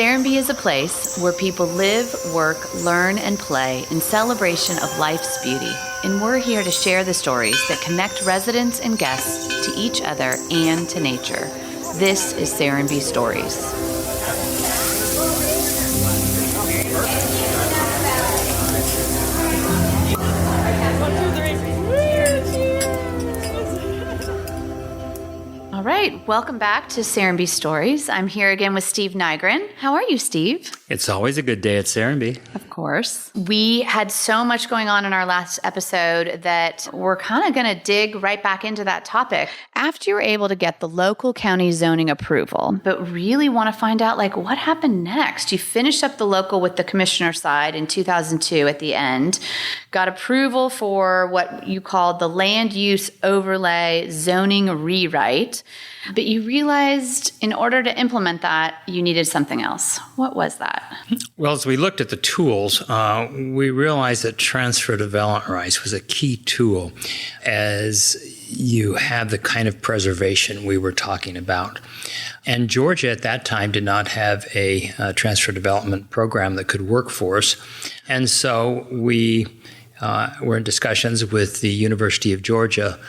Serenbe is a place where people live, work, learn, and play in celebration of life's beauty. And we're here to share the stories that connect residents and guests to each other and to nature. This is Serenbe Stories. All right, welcome back to Serenbe Stories. I'm here again with Steve Nygren. How are you, Steve? It's always a good day at Serenbe. Of course. We had so much going on in our last episode that we're kind of going to dig right back into that topic. After you're able to get the local county zoning approval, but really want to find out what happened next. You finished up the local with the commissioner side in 2002 at the end, got approval for what you called the land use overlay zoning rewrite. But you realized in order to implement that, you needed something else. What was that? Well, as we looked at the tools, we realized that transfer development rights was a key tool as you have the kind of preservation we were talking about. And Georgia at that time did not have a transfer development program that could work for us. And so we were in discussions with the University of Georgia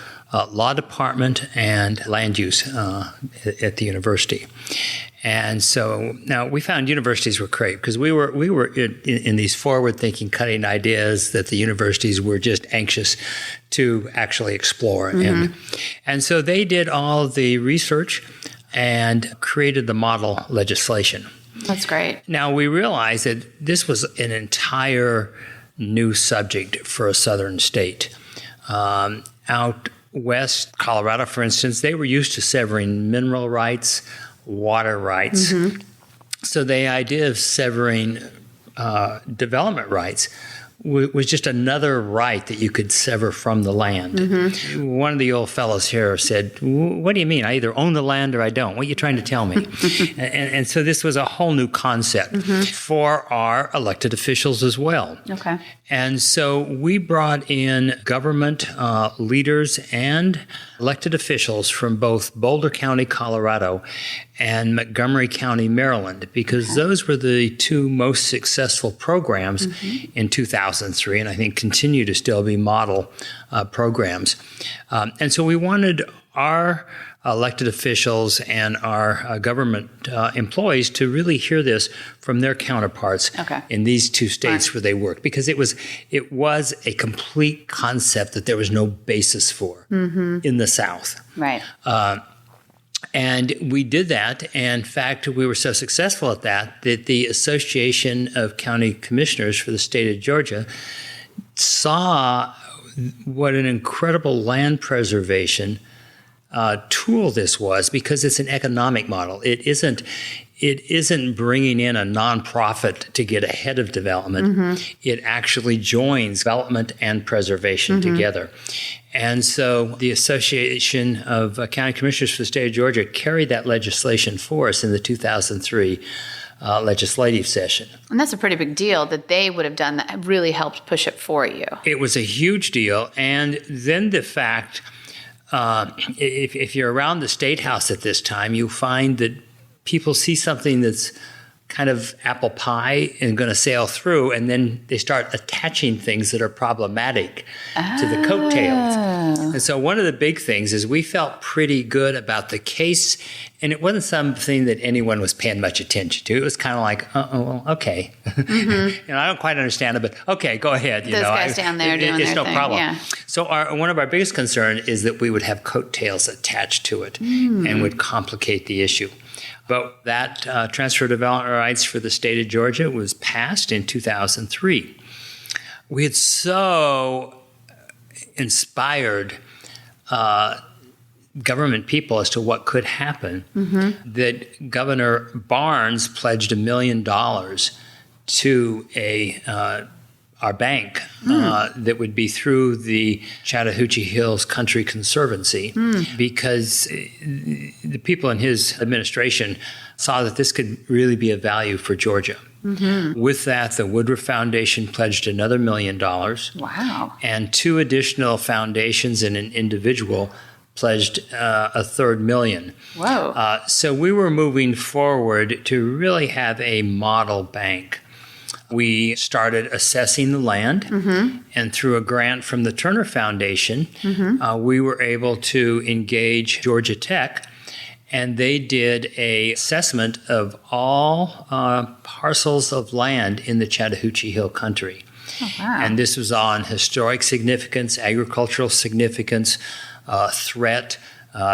law department and land use at the university. And so now we found universities were great because we were in these forward-thinking, cutting ideas that the universities were just anxious to actually explore. Mm-hmm. And so they did all the research and created the model legislation. That's great. Now we realized that this was an entire new subject for a southern state. Out west, Colorado, for instance, they were used to severing mineral rights, water rights. Mm-hmm. So the idea of severing development rights was just another right that you could sever from the land. Mm-hmm. One of the old fellows here said, "What do you mean? I either own the land or I don't. What are you trying to tell me?" and so this was a whole new concept for our elected officials as well. Okay. And so we brought in government leaders and elected officials from both Boulder County, Colorado, and Montgomery County, Maryland, because those were the two most successful programs in 2003, and I think continue to still be model programs. And so we wanted our elected officials and our government employees to really hear this from their counterparts in these two states where they work, because it was a complete concept that there was no basis for in the South. Right. And we did that. And in fact, we were so successful at that the Association of County Commissioners for the state of Georgia saw what an incredible land preservation tool this was, because it's an economic model. It isn't bringing in a nonprofit to get ahead of development. It actually joins development and preservation together. And so the Association of County Commissioners for the state of Georgia carried that legislation for us in the 2003 legislative session. And that's a pretty big deal that they would have done that, really helped push it for you. It was a huge deal. And then the fact, if you're around the State House at this time, you find that people see something that's kind of apple pie and going to sail through, and then they start attaching things that are problematic to the coattails. And so one of the big things is we felt pretty good about the case, and it wasn't something that anyone was paying much attention to. It was kind of like, okay. I don't quite understand it, but okay, go ahead. Those guys down there doing it's their no thing. problem. Yeah. So one of our biggest concern is that we would have coattails attached to it and would complicate the issue. But that transfer development rights for the state of Georgia was passed in 2003. We had so inspired government people as to what could happen that Governor Barnes pledged $1 million to our bank that would be through the Chattahoochee Hills Country Conservancy, because the people in his administration saw that this could really be of value for Georgia. With that, the Woodruff Foundation pledged another $1 million. Wow. And two additional foundations and an individual pledged $333,000,000. Whoa. So we were moving forward to really have a model bank. We started assessing the land, and through a grant from the Turner Foundation, we were able to engage Georgia Tech, and they did an assessment of all parcels of land in the Chattahoochee Hill Country. Oh, wow. And this was on historic significance, agricultural significance, threat,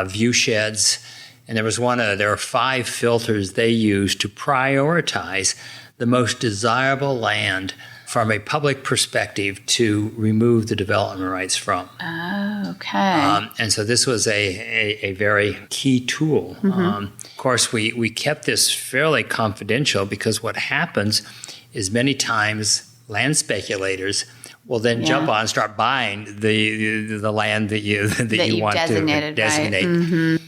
view sheds. And there were 5 filters they used to prioritize the most desirable land from a public perspective to remove the development rights from. Oh, okay. And so this was a very key tool. Of course, we kept this fairly confidential because what happens is many times land speculators will then jump on and start buying the land that you want to designate. Right?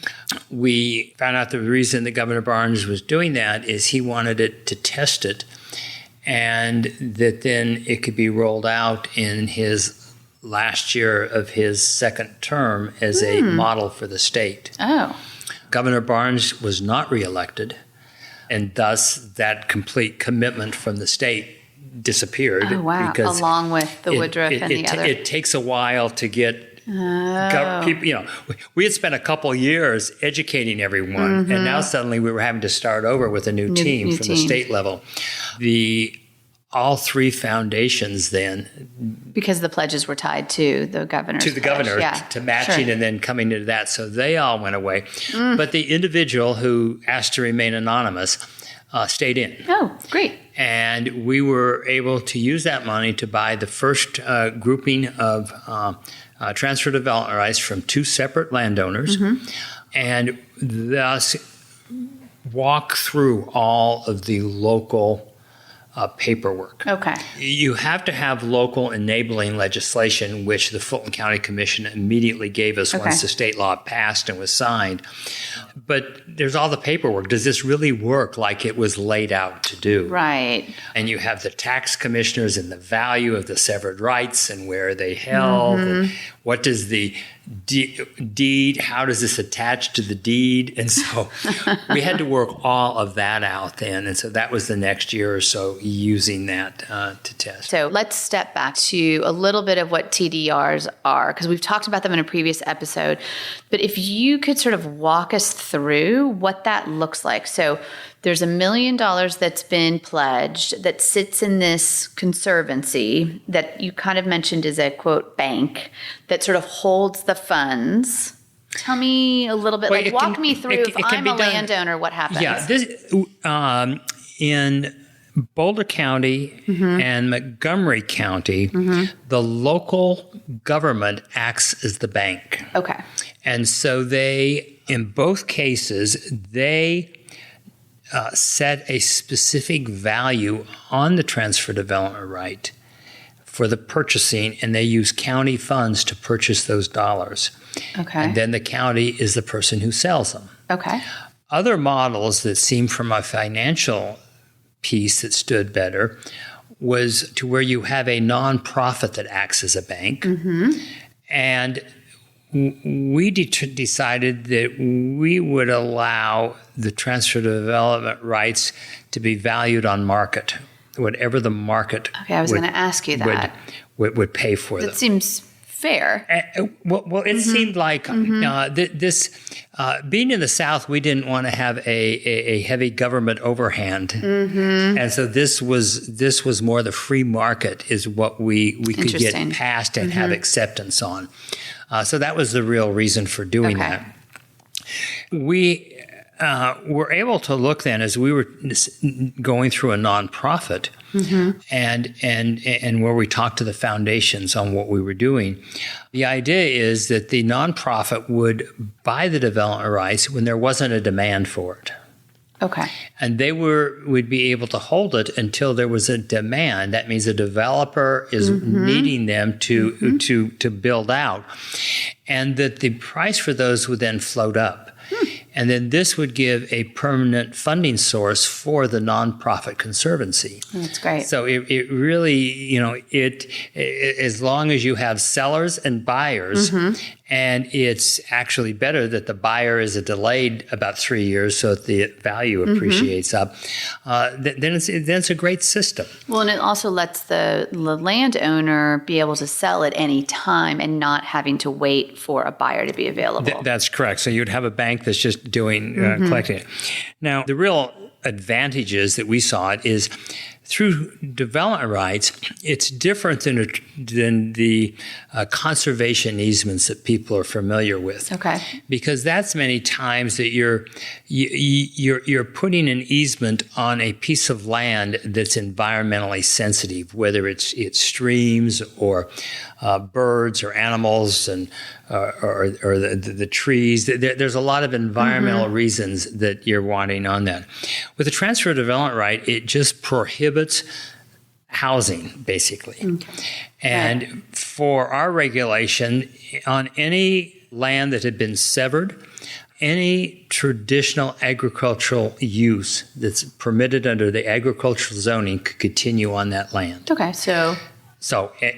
We found out the reason that Governor Barnes was doing that is he wanted it to test it, and that then it could be rolled out in his last year of his second term as a model for the state. Oh. Governor Barnes was not reelected, and thus that complete commitment from the state disappeared. Oh, wow. Because along with the Woodruff and the other. It takes a while to get people. We had spent a couple years educating everyone, and now suddenly we were having to start over with a new team from the state level. All 3 foundations then, because the pledges were tied to the governor's governor, to matching and then coming into that, so they all went away. But the individual who asked to remain anonymous stayed in. Oh, great. And we were able to use that money to buy the first grouping of transfer development rights from 2 separate landowners, and thus walk through all of the local paperwork. Okay. You have to have local enabling legislation, which the Fulton County Commission immediately gave us once the state law passed and was signed. But there's all the paperwork. Does this really work like it was laid out to do? Right. And you have the tax commissioners and the value of the severed rights and where are they held, and what does the deed, how does this attach to the deed? And so we had to work all of that out then. And so that was the next year or so using that to test. So let's step back to a little bit of what TDRs are, because we've talked about them in a previous episode. But if you could sort of walk us through what that looks like. So there's $1 million that's been pledged that sits in this conservancy that you kind of mentioned is a, quote, bank that sort of holds the funds. Tell me a little bit, walk me through, if I'm a landowner, what happens? Yeah, this, in Boulder County and Montgomery County, the local government acts as the bank. Okay. And so they, in both cases, they set a specific value on the transfer development right for the purchasing, and they use county funds to purchase those dollars. Okay. And then the county is the person who sells them. Okay. Other models that seem from a financial piece that stood better was to where you have a nonprofit that acts as a bank. And we decided that we would allow the transfer development rights to be valued on market, whatever the market Okay, I was going to ask you that. Would pay for them. That seems fair. Well, it seemed like this being in the South, we didn't want to have a heavy government overhand, and so this was more the free market is what we could get past and have acceptance on. So that was the real reason for doing that. We were able to look then as we were going through a nonprofit and where we talked to the foundations on what we were doing. The idea is that the nonprofit would buy the development rights when there wasn't a demand for it. Okay. And they would be able to hold it until there was a demand. That means a developer is needing them to build out, and that the price for those would then float up. And then this would give a permanent funding source for the nonprofit conservancy. That's great. So it really, it as long as you have sellers and buyers, And it's actually better that the buyer is delayed about 3 years so that the value appreciates up. Then it's a great system. Well, and it also lets the landowner be able to sell at any time and not having to wait for a buyer to be available. That's correct. So you'd have a bank that's just doing collecting it. Now, the real advantages that we saw it is through development rights, it's different than the conservation easements that people are familiar with. Okay. Because that's many times that you're putting an easement on a piece of land that's environmentally sensitive, whether it's streams or birds or animals and or the trees. There's a lot of environmental reasons that you're wanting on that. With the transfer of development right, it just prohibits housing, basically. Okay. And for our regulation, on any land that had been severed, any traditional agricultural use that's permitted under the agricultural zoning could continue on that land. Okay, so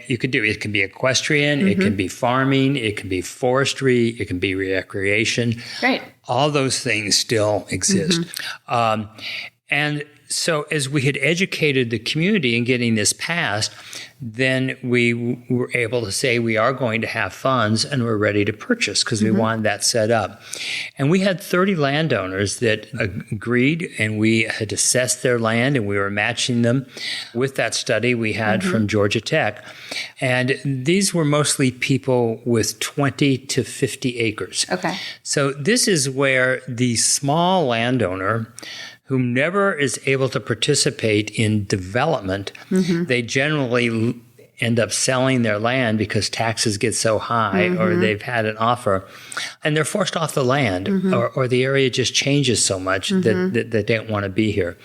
you could do it. It can be equestrian, it can be farming, it can be forestry, it can be recreation. Great. All those things still exist. And so as we had educated the community in getting this passed, then we were able to say we are going to have funds and we're ready to purchase because we wanted that set up. And we had 30 landowners that agreed, and we had assessed their land and we were matching them with that study we had from Georgia Tech. And these were mostly people with 20 to 50 acres. Okay. So this is where the small landowner who never is able to participate in development, they generally end up selling their land because taxes get so high or they've had an offer and they're forced off the land or the area just changes so much that they don't want to be here.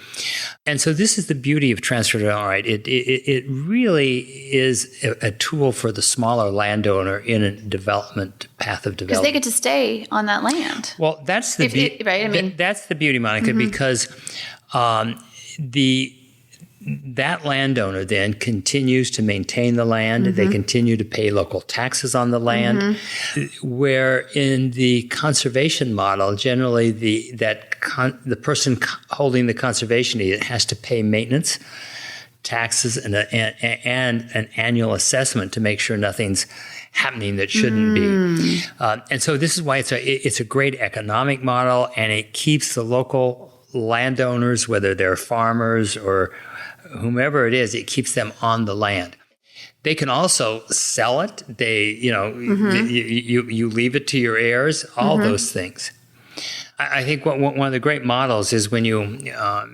And so this is the beauty of transfer development right. It really is a tool for the smaller landowner in a development path of development. Because they get to stay on that land. Well, that's the beauty. Right? I mean, that's the beauty, Monica, because that landowner then continues to maintain the land. They continue to pay local taxes on the land. Where in the conservation model, generally the person holding the conservation deed has to pay maintenance, taxes, and an annual assessment to make sure nothing's happening that shouldn't be. And so this is why it's a great economic model, and it keeps the local landowners, whether they're farmers or whomever it is, it keeps them on the land. They can also sell it. You leave it to your heirs, all those things. I think one of the great models is when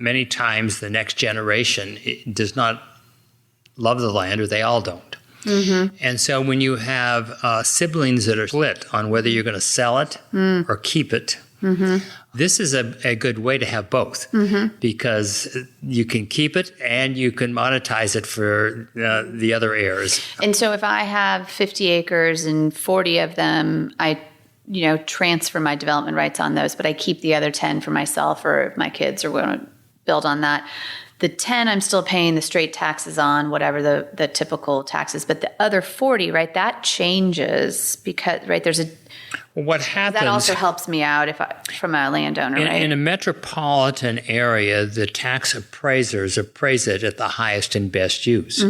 many times the next generation does not love the land, or they all don't. And so when you have siblings that are split on whether you're going to sell it or keep it, this is a good way to have both because you can keep it and you can monetize it for the other heirs. And so if I have 50 acres and 40 of them, I transfer my development rights on those, but I keep the other 10 for myself, or if my kids are going to build on that. The 10 I'm still paying the straight taxes on, whatever the typical taxes, but the other 40, right, that changes because, right, there's a... Well, what happens... That also helps me out from a landowner, right? In a metropolitan area, the tax appraisers appraise it at the highest and best use.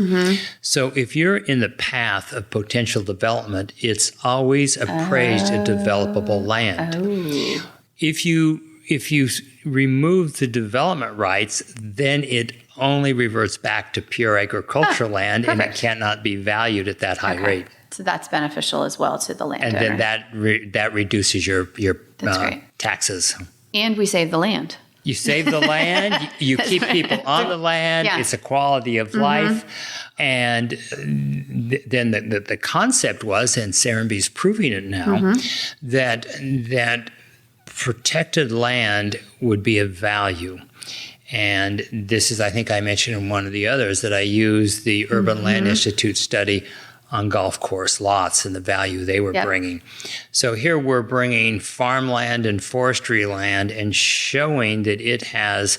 So if you're in the path of potential development, it's always appraised at developable land. If you remove the development rights, then it only reverts back to pure agricultural land, and it cannot be valued at that high rate. So that's beneficial as well to the landowner. And then that reduces your taxes. And we save the land. You save the land. You keep people on the land. Yeah. It's a quality of life. And then the concept was, and Serenbe's proving it now, that protected land would be of value. And this is, I think I mentioned in one of the others, that I used the Urban Land Institute study on golf course lots and the value they were bringing. So here we're bringing farmland and forestry land and showing that it has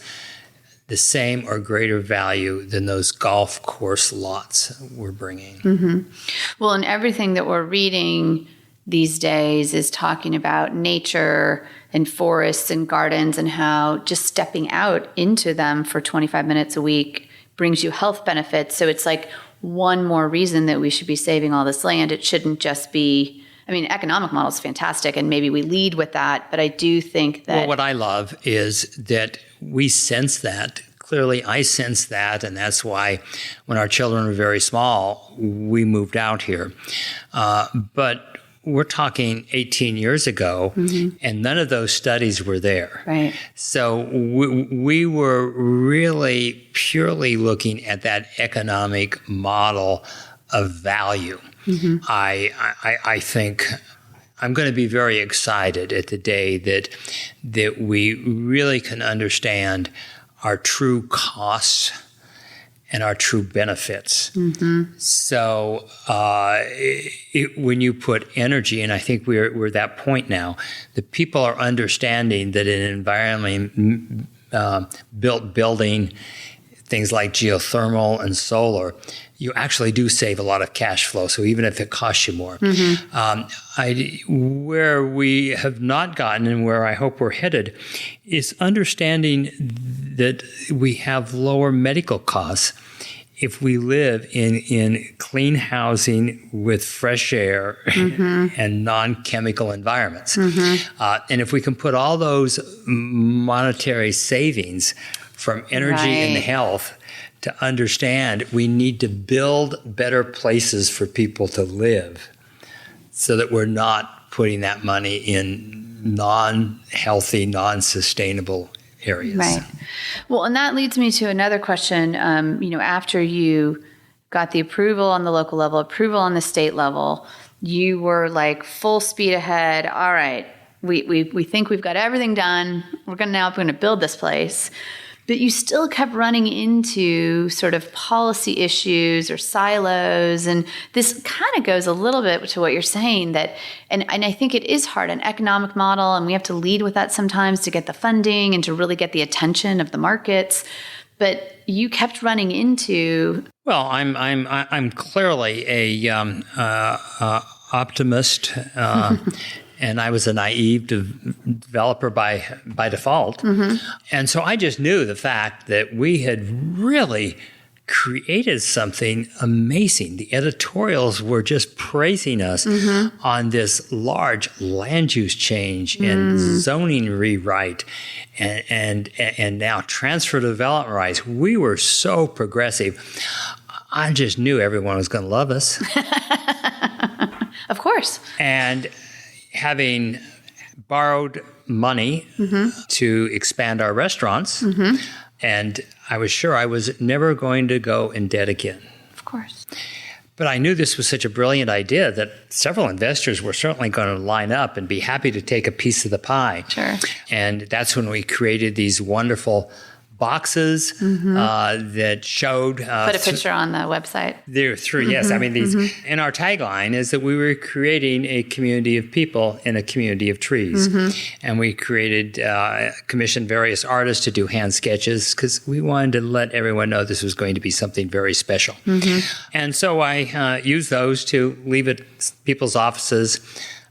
the same or greater value than those golf course lots we're bringing. Well, and everything that we're reading these days is talking about nature and forests and gardens and how just stepping out into them for 25 minutes a week brings you health benefits. So it's like one more reason that we should be saving all this land. It shouldn't just be, I mean, economic model is fantastic, and maybe we lead with that, but I do think that... Well, what I love is that we sense that. Clearly, I sense that, and that's why when our children were very small, we moved out here. But we're talking 18 years ago, and none of those studies were there. Right. So we were really purely looking at that economic model of value. I think I'm going to be very excited at the day that we really can understand our true costs and our true benefits. So when you put energy, and I think we're at that point now, the people are understanding that an environmentally built building, things like geothermal and solar, you actually do save a lot of cash flow. So even if it costs you more, where we have not gotten and where I hope we're headed is understanding that we have lower medical costs if we live in clean housing with fresh air and non-chemical environments. And if we can put all those monetary savings from energy and health to understand we need to build better places for people to live so that we're not putting that money in non-healthy, non-sustainable areas. Right. Well, and that leads me to another question. After you got the approval on the local level, approval on the state level, you were like full speed ahead. All right, we think we've got everything done. We're going to build this place. But you still kept running into sort of policy issues or silos. And this kind of goes a little bit to what you're saying that, and I think it is hard, an economic model, and we have to lead with that sometimes to get the funding and to really get the attention of the markets. But you kept running into... Well, I'm clearly a optimist, and I was a naive developer by default. And so I just knew the fact that we had really created something amazing. The editorials were just praising us on this large land use change and zoning rewrite and now transfer development rights. We were so progressive. I just knew everyone was going to love us. Of course. And having borrowed money to expand our restaurants, and I was sure I was never going to go in debt again. Of course. But I knew this was such a brilliant idea that several investors were certainly going to line up and be happy to take a piece of the pie. Sure. And that's when we created these wonderful boxes that showed... Put a picture on the website. There through, yes. I mean, these, and our tagline is that we were creating a community of people in a community of trees. And we commissioned various artists to do hand sketches because we wanted to let everyone know this was going to be something very special. And so I used those to leave at people's offices.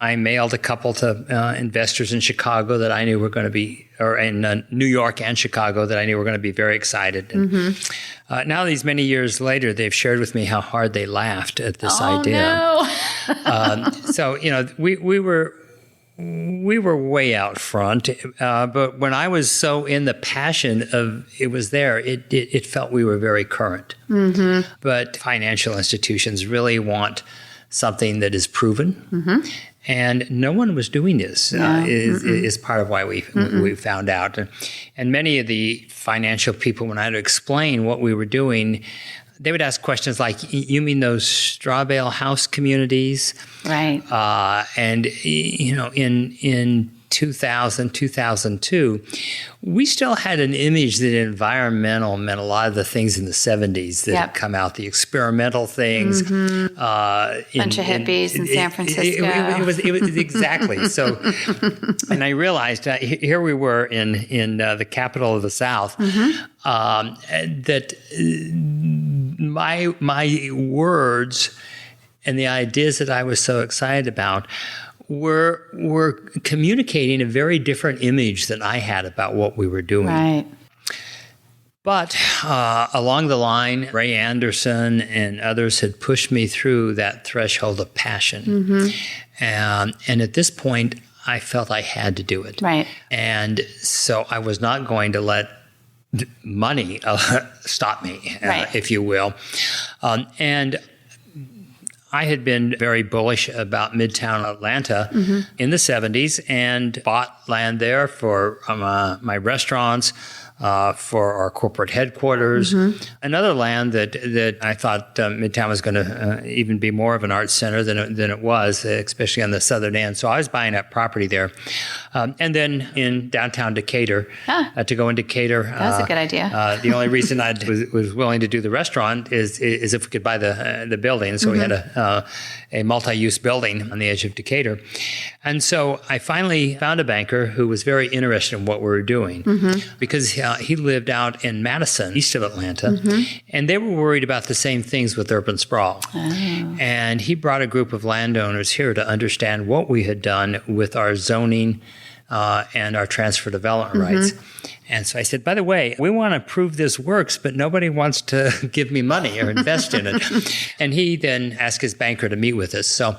I mailed a couple to investors in Chicago that I knew were going to be, or in New York and Chicago that I knew were going to be very excited. And, now, these many years later, they've shared with me how hard they laughed at this idea. No. So, we were way out front, but when I was so in the passion of it was there, it felt we were very current. But financial institutions really want something that is proven. And no one was doing this is part of why we found out. And many of the financial people, when I had to explain what we were doing, they would ask questions like, you mean those straw bale house communities? Right. And, in 2000, 2002, we still had an image that environmental meant a lot of the things in the 70s that had come out, the experimental things. Bunch of hippies in San Francisco. It was exactly. So, and I realized here we were in the capital of the South, that my words and the ideas that I was so excited about were communicating a very different image than I had about what we were doing. Right. But along the line, Ray Anderson and others had pushed me through that threshold of passion. And at this point, I felt I had to do it. Right. And so I was not going to let money stop me, if you will. And I had been very bullish about Midtown Atlanta in the 70s and bought land there for my restaurants, for our corporate headquarters. Another land that I thought Midtown was going to even be more of an arts center than it was, especially on the southern end. So I was buying up property there. And then in downtown Decatur, to go in Decatur. That was a good idea. The only reason I was willing to do the restaurant is if we could buy the building. So we had a multi-use building on the edge of Decatur. And so I finally found a banker who was very interested in what we were doing because he lived out in Madison, east of Atlanta, and they were worried about the same things with urban sprawl. And he brought a group of landowners here to understand what we had done with our zoning and our transfer development rights. And so I said, by the way, we want to prove this works, but nobody wants to give me money or invest in it. And he then asked his banker to meet with us. So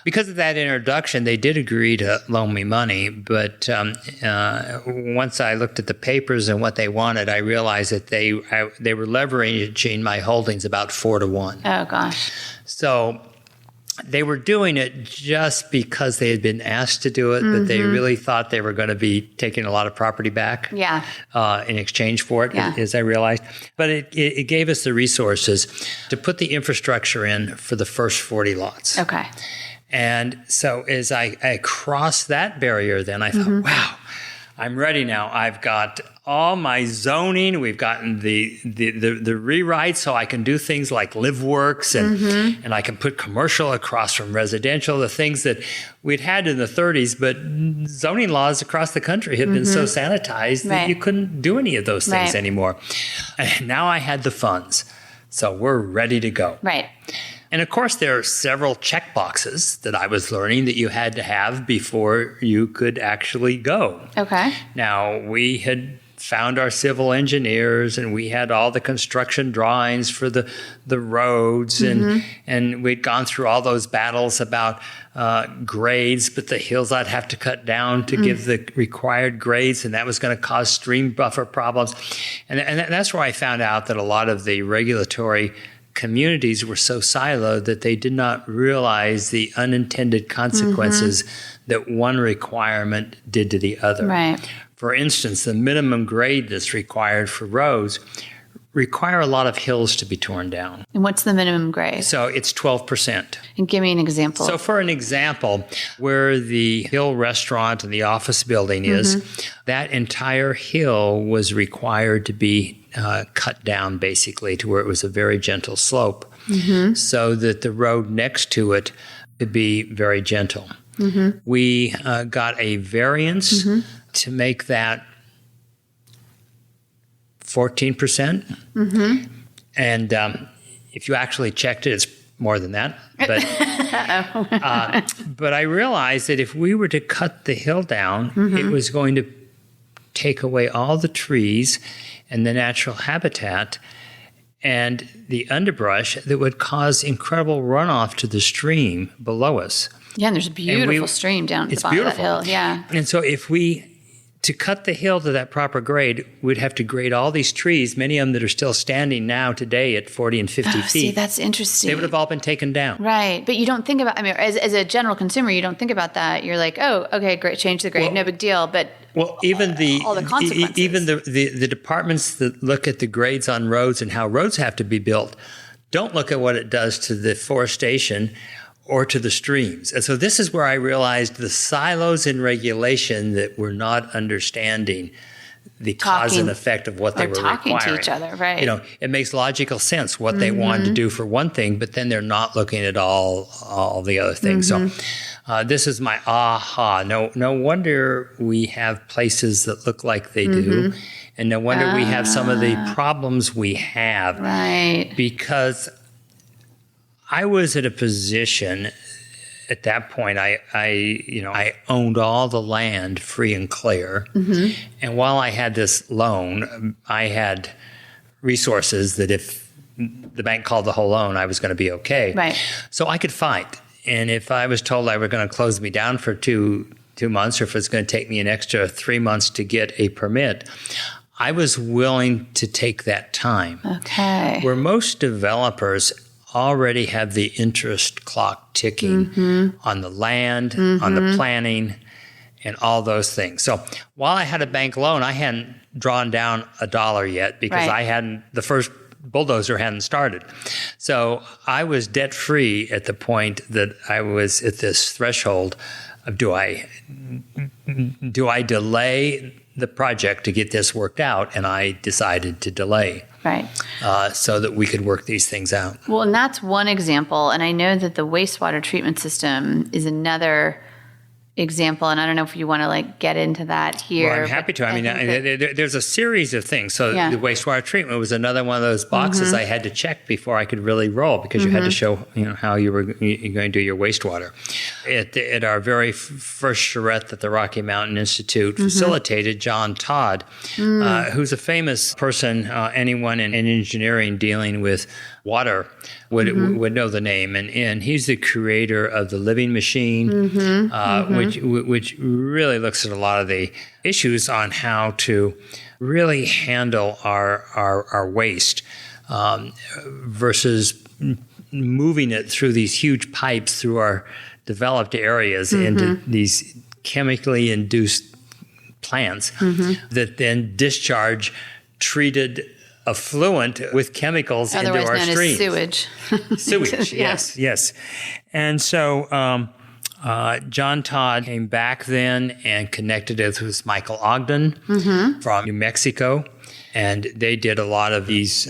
because of that introduction, they did agree to loan me money. But once I looked at the papers and what they wanted, I realized that they were leveraging my holdings about 4-1. Oh, gosh. So they were doing it just because they had been asked to do it, but they really thought they were going to be taking a lot of property back in exchange for it, as I realized. But it gave us the resources to put the infrastructure in for the first 40 lots. Okay. And so as I crossed that barrier, then I thought, wow, I'm ready now. I've got all my zoning. We've gotten the rewrite, so I can do things like LiveWorks and I can put commercial across from residential, the things that we'd had in the 30s, but zoning laws across the country have been so sanitized that you couldn't do any of those things anymore. And now I had the funds, so we're ready to go. Right. And of course, there are several check boxes that I was learning that you had to have before you could actually go. Okay. Now, we had found our civil engineers and we had all the construction drawings for the roads and we'd gone through all those battles about grades, but the hills I'd have to cut down to give the required grades, and that was going to cause stream buffer problems. And that's where I found out that a lot of the regulatory communities were so siloed that they did not realize the unintended consequences that one requirement did to the other. Right. For instance, the minimum grade that's required for roads require a lot of hills to be torn down. And what's the minimum grade? So it's 12%. And give me an example. So for an example, where the Hill restaurant and the office building is, that entire hill was required to be cut down basically to where it was a very gentle slope so that the road next to it could be very gentle. We got a variance to make that 14%. And if you actually checked it, it's more than that. But, but I realized that if we were to cut the hill down, it was going to take away all the trees and the natural habitat and the underbrush that would cause incredible runoff to the stream below us. Yeah, and there's a beautiful stream down at the bottom of that hill. Yeah. And so to cut the hill to that proper grade, we'd have to grade all these trees, many of them that are still standing now today at 40 and 50 feet. See, that's interesting. They would have all been taken down. Right. But you don't think about, I mean, as a general consumer, you don't think about that. You're like, oh, okay, great, change the grade, no big deal. But even all the consequences. Even the departments that look at the grades on roads and how roads have to be built don't look at what it does to the forestation or to the streams. And so this is where I realized the silos in regulation that we're not understanding the cause and effect of what they were talking requiring. To each other, right? You know, it makes logical sense what they wanted to do for one thing, but then they're not looking at all the other things. So this is my aha. No wonder we have places that look like they do. And no wonder we have some of the problems we have. Right. Because I was in a position at that point, I owned all the land free and clear. And while I had this loan, I had resources that if the bank called the whole loan, I was going to be okay. Right. So I could fight. And if I was told I were going to close me down for two months, or if it's going to take me an extra 3 months to get a permit, I was willing to take that time. Okay. Where most developers already have the interest clock ticking on the land, on the planning, and all those things. So while I had a bank loan, I hadn't drawn down $1 yet because the first bulldozer hadn't started. So I was debt free at the point that I was at this threshold of do I delay the project to get this worked out? And I decided to delay. Right. So that we could work these things out. Well, and that's one example. And I know that the wastewater treatment system is another example. And I don't know if you want to get into that here. Well, I'm happy to. I mean, there's a series of things. So the wastewater treatment was another one of those boxes I had to check before I could really roll, because you had to show how you were going to do your wastewater. At our very first charrette that the Rocky Mountain Institute facilitated, John Todd, who's a famous person, anyone in engineering dealing with water would know the name, and he's the creator of the Living Machine, which really looks at a lot of the issues on how to really handle our waste versus moving it through these huge pipes through our developed areas into these chemically induced plants that then discharge treated effluent with chemicals into our streams. Sewage. Sewage, yes. And so John Todd came back then and connected it with Michael Ogden from New Mexico. And they did a lot of these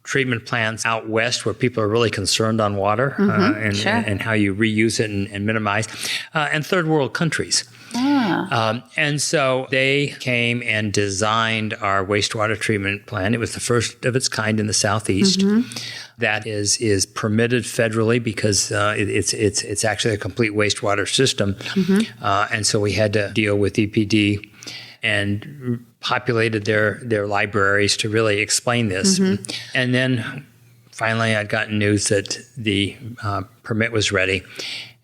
treatment plants out west where people are really concerned on water and how you reuse it and minimize. And third world countries. And so they came and designed our wastewater treatment plant. It was the first of its kind in the Southeast. That is permitted federally because it's actually a complete wastewater system. And so we had to deal with EPD and populated their libraries to really explain this. And then finally I'd gotten news that the permit was ready.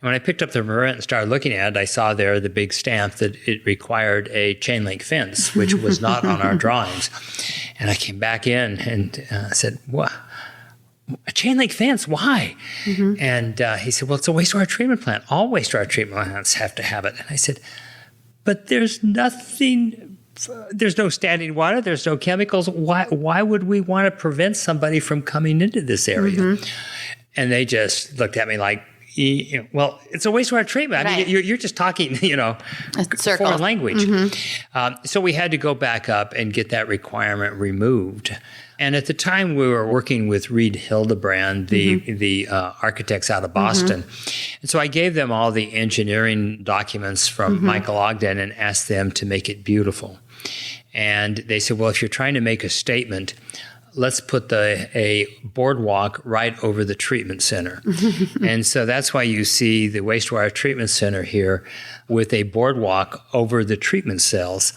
When I picked up the permit and started looking at it, I saw there the big stamp that it required a chain link fence, which was not on our drawings. And I came back in and said, "What? A chain link fence? Why?" And he said, "Well, it's a wastewater treatment plant. All wastewater treatment plants have to have it." And I said, "But there's nothing. There's no standing water. There's no chemicals. Why would we want to prevent somebody from coming into this area?" And they just looked at me like, well, it's a wastewater treatment. I mean, you're just talking, foreign language. So we had to go back up and get that requirement removed. And at the time, we were working with Reed Hildebrand, the architects out of Boston. And so I gave them all the engineering documents from Michael Ogden and asked them to make it beautiful. And they said, well, if you're trying to make a statement, let's put a boardwalk right over the treatment center. And so that's why you see the wastewater treatment center here with a boardwalk over the treatment cells.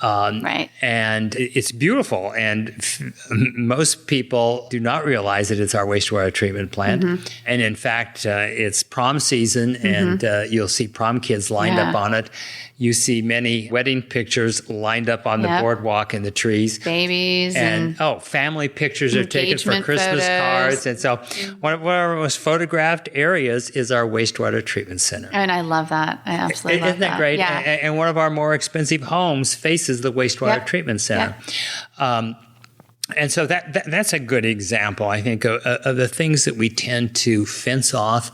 And it's beautiful. And most people do not realize that it's our wastewater treatment plant. And in fact, it's prom season, and you'll see prom kids lined up on it. You see many wedding pictures lined up on the boardwalk and the trees. Babies. And family pictures are taken for Christmas cards. And so one of our most photographed areas is our wastewater treatment center. And I love that. I absolutely love that. Isn't that great? Yeah. And one of our more expensive homes faces the wastewater treatment center. And so that's a good example, I think, of the things that we tend to fence off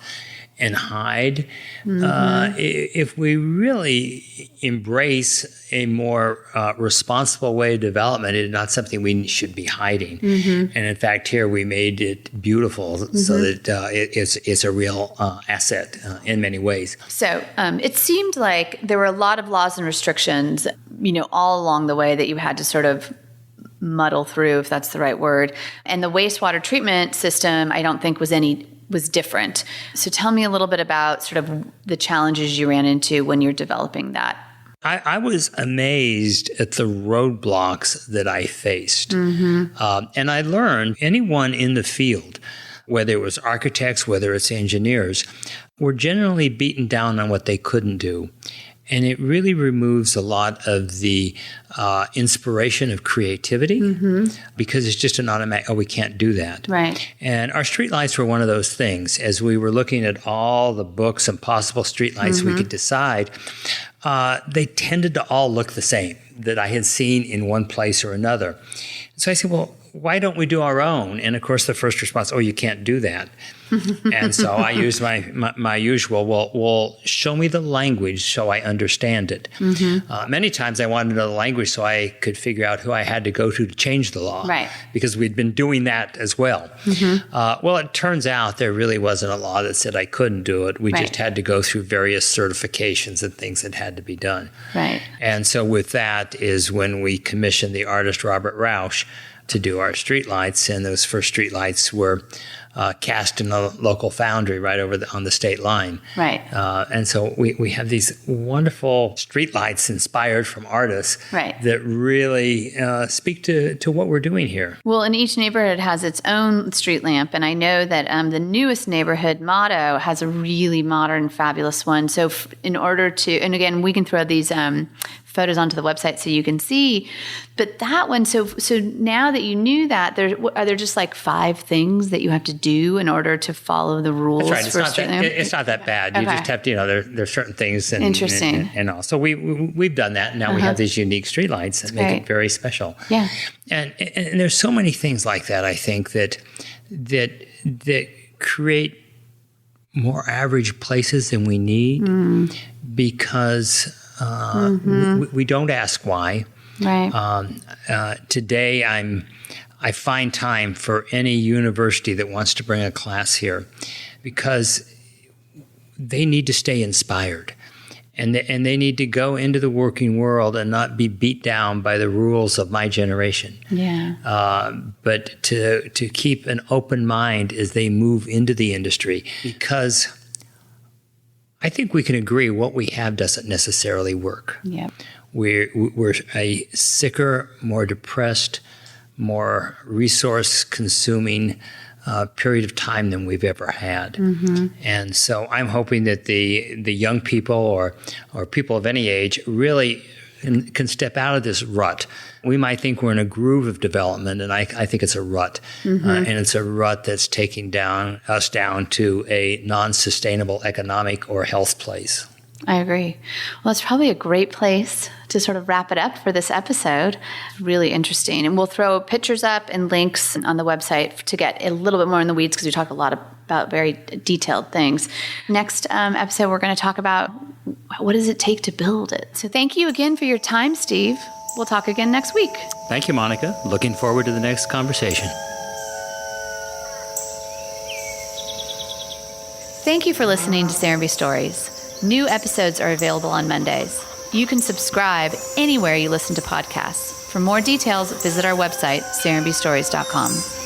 and hide. If we really embrace a more responsible way of development, it's not something we should be hiding. And in fact, here we made it beautiful so that it's a real asset in many ways. So it seemed like there were a lot of laws and restrictions, all along the way that you had to sort of muddle through, if that's the right word. And the wastewater treatment system, I don't think was any was different. So tell me a little bit about sort of the challenges you ran into when you're developing that. I was amazed at the roadblocks that I faced. And I learned anyone in the field, whether it was architects, whether it's engineers, were generally beaten down on what they couldn't do. And it really removes a lot of the inspiration of creativity because it's just an automatic, we can't do that. Right. And our streetlights were one of those things. As we were looking at all the books and possible streetlights we could decide, they tended to all look the same that I had seen in one place or another. So I said, well, why don't we do our own? And of course, the first response, you can't do that. And so I used my usual, well, show me the language so I understand it. Many times I wanted to know the language so I could figure out who I had to go to change the law. Right. Because we'd been doing that as well. Well, it turns out there really wasn't a law that said I couldn't do it. We just had to go through various certifications and things that had to be done. Right. And so with that is when we commissioned the artist Robert Rausch to do our streetlights, and those first streetlights were cast in a local foundry right over on the state line. Right. And so we have these wonderful streetlights inspired from artists that really speak to what we're doing here. Well, and each neighborhood has its own street lamp, and I know that the newest neighborhood motto has a really modern, fabulous one. So in order to, and again, we can throw these photos onto the website so you can see. But that one, so now that you knew that, are there just like 5 things that you have to do in order to follow the rules? That's right. It's not that bad. You just have to, there's certain things. Interesting. And all. So we've done that. And now we have these unique streetlights that make it very special. Yeah. And there's so many things like that, I think, that create more average places than we need because we don't ask why. Right. Today, I find time for any university that wants to bring a class here because they need to stay inspired. And they need to go into the working world and not be beat down by the rules of my generation. Yeah. But to keep an open mind as they move into the industry, because I think we can agree what we have doesn't necessarily work. Yep. We're a sicker, more depressed, more resource-consuming period of time than we've ever had. And so I'm hoping that the young people or people of any age really can step out of this rut. We might think we're in a groove of development, and I think it's a rut. And it's a rut that's taking us down to a non-sustainable economic or health place. I agree. Well, it's probably a great place to sort of wrap it up for this episode. Really interesting. And we'll throw pictures up and links on the website to get a little bit more in the weeds because we talk a lot about very detailed things. Next episode, we're going to talk about what does it take to build it. So thank you again for your time, Steve. We'll talk again next week. Thank you, Monica. Looking forward to the next conversation. Thank you for listening to Serenbe Stories. New episodes are available on Mondays. You can subscribe anywhere you listen to podcasts. For more details, visit our website, serenbestories.com.